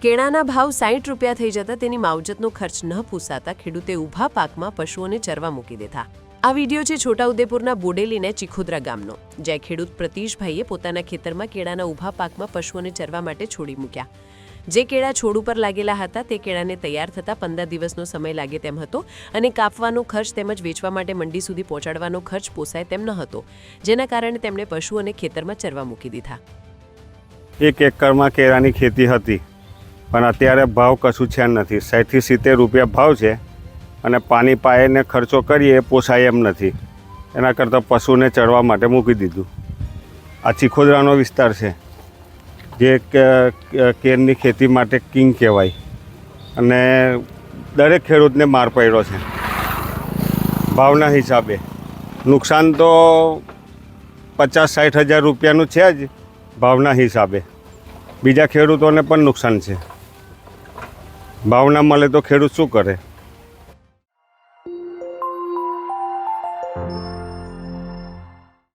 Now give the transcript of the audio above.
કેળાના ભાવ 60 રૂપિયા થઈ જતા તેની માવજતનો ખર્ચ ન પૂસાતા ખેડૂતે ઊભા પાકમાં પશુઓને ચરવા મૂકી દીધા। આ વિડીયો છે છોટાઉદેપુરના બોડેલીના ચીખોદરા ગામનો, જ્યાં ખેડૂત પ્રતીશભાઈએ પોતાના ખેતરમાં કેળાના ઊભા પાકમાં પશુઓને ચરવા માટે છોડી મૂક્યા। જે કેળા છોડ ઉપર લાગેલા હતા તે કેળાને તૈયાર થતાં 15 દિવસનો સમય લાગે તેમ હતો અને કાપવાનો ખર્ચ તેમજ વેચવા માટે મંડી સુધી પહોંચાડવાનો ખર્ચ પોસાય તેમ ન હતો, જેના કારણે તેમણે પશુઓને ખેતરમાં ચરવા મૂકી દીધા। 1 એકરમાં કેળાની ખેતી હતી, પણ અત્યારે ભાવ કશું છે નથી। 60 થી 70 રૂપિયા ભાવ છે અને પાણી પાઈને ખર્ચો કરીએ એ પોસાય એમ નથી। એના કરતાં પશુને ચરવા માટે મૂકી દીધું। આ ચીખોદરાનો વિસ્તાર છે, જે કેળની ખેતી માટે કિંગ કહેવાય અને દરેક ખેડૂતને માર પડ્યો છે ભાવના હિસાબે। નુકસાન તો 50-60 હજાર રૂપિયાનું છે જ ભાવના હિસાબે। બીજા ખેડૂતોને પણ નુકસાન છે। ભાવ ના મળે તો ખેડૂત શું કરે?